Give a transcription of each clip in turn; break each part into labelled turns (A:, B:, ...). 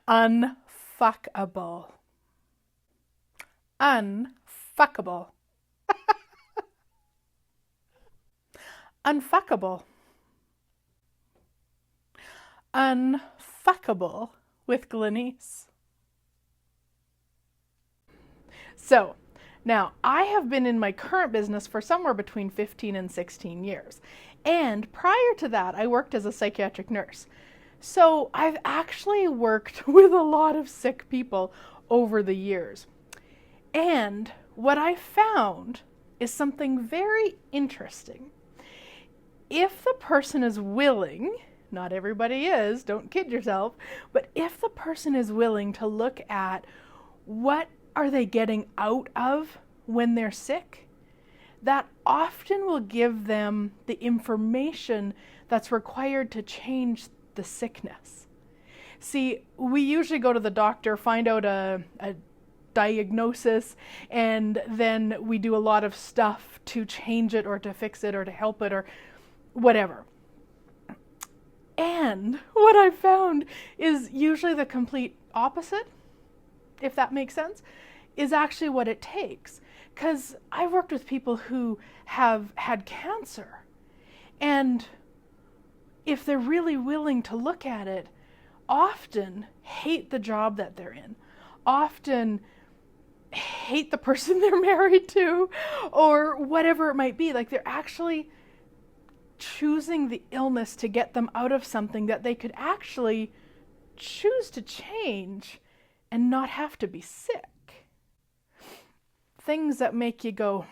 A: Unfuckable. Unfuckable. Unfuckable. Unfuckable with Glenyce. So, now, I have been in my current business for somewhere between 15 and 16 years. And prior to that, I worked as a psychiatric nurse. So I've actually worked with a lot of sick people over the years. And what I found is something very interesting. If the person is willing, not everybody is, don't kid yourself, but if the person is willing to look at what are they getting out of when they're sick, that often will give them the information that's required to change the sickness. See, we usually go to the doctor, find out a diagnosis, and then we do a lot of stuff to change it or to fix it or to help it or whatever. And what I found is usually the complete opposite, if that makes sense, is actually what it takes. Because I've worked with people who have had cancer, and if they're really willing to look at it, often hate the job that they're in, often hate the person they're married to, or whatever it might be. Like, they're actually choosing the illness to get them out of something that they could actually choose to change and not have to be sick. Things that make you go,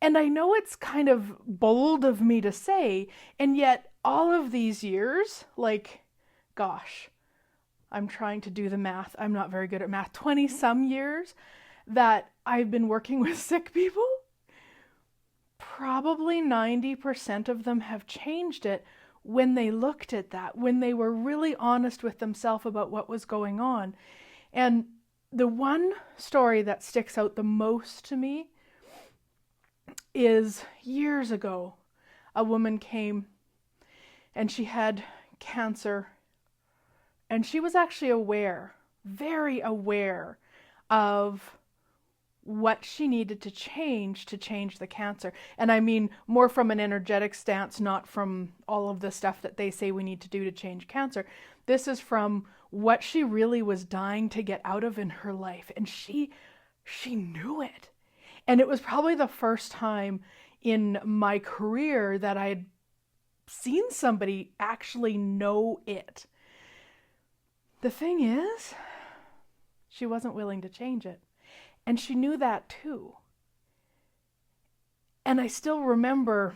A: And I know it's kind of bold of me to say, and yet all of these years, like, gosh, I'm trying to do the math. I'm not very good at math. 20 some years that I've been working with sick people, probably 90% of them have changed it when they looked at that, when they were really honest with themselves about what was going on. And the one story that sticks out the most to me is years ago, a woman came and she had cancer, and she was actually aware, very aware of what she needed to change the cancer. And I mean more from an energetic stance, not from all of the stuff that they say we need to do to change cancer. This is from what she really was dying to get out of in her life. And she knew it. And it was probably the first time in my career that I had seen somebody actually know it. The thing is, she wasn't willing to change it. And she knew that too. And I still remember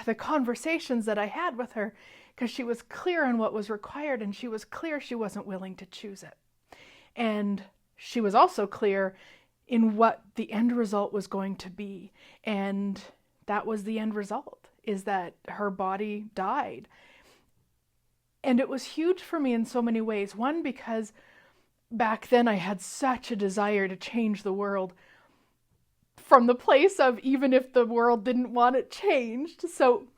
A: the conversations that I had with her, because she was clear on what was required, and she was clear she wasn't willing to choose it. And she was also clear in what the end result was going to be. And that was the end result, is that her body died. And it was huge for me in so many ways. One, because back then I had such a desire to change the world from the place of even if the world didn't want it changed. So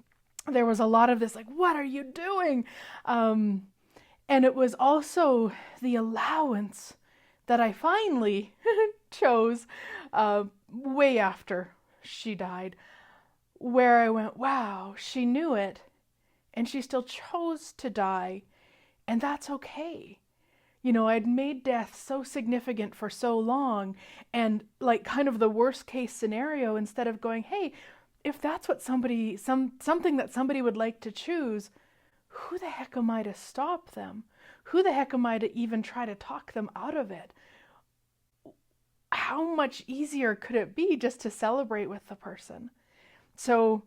A: there was a lot of this, like, what are you doing? And it was also the allowance that I finally chose way after she died, where I went, wow, she knew it, and she still chose to die, and that's okay. You know, I'd made death so significant for so long, and like kind of the worst case scenario, instead of going, hey, if that's what something that somebody would like to choose, who the heck am I to stop them? Who the heck am I to even try to talk them out of it? How much easier could it be just to celebrate with the person? So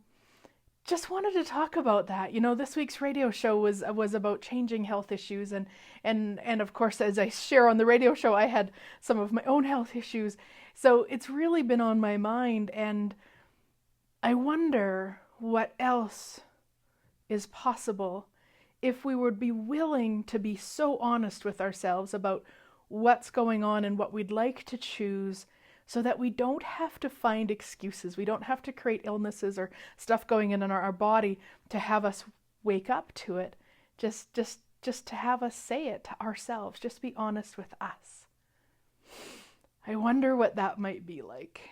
A: just wanted to talk about that. You know, this week's radio show was about changing health issues, and of course, as I share on the radio show, I had some of my own health issues. So it's really been on my mind, and I wonder what else is possible if we would be willing to be so honest with ourselves about what's going on and what we'd like to choose, so that we don't have to find excuses. We don't have to create illnesses or stuff going in our body to have us wake up to it, just to have us say it to ourselves, just be honest with us. I wonder what that might be like.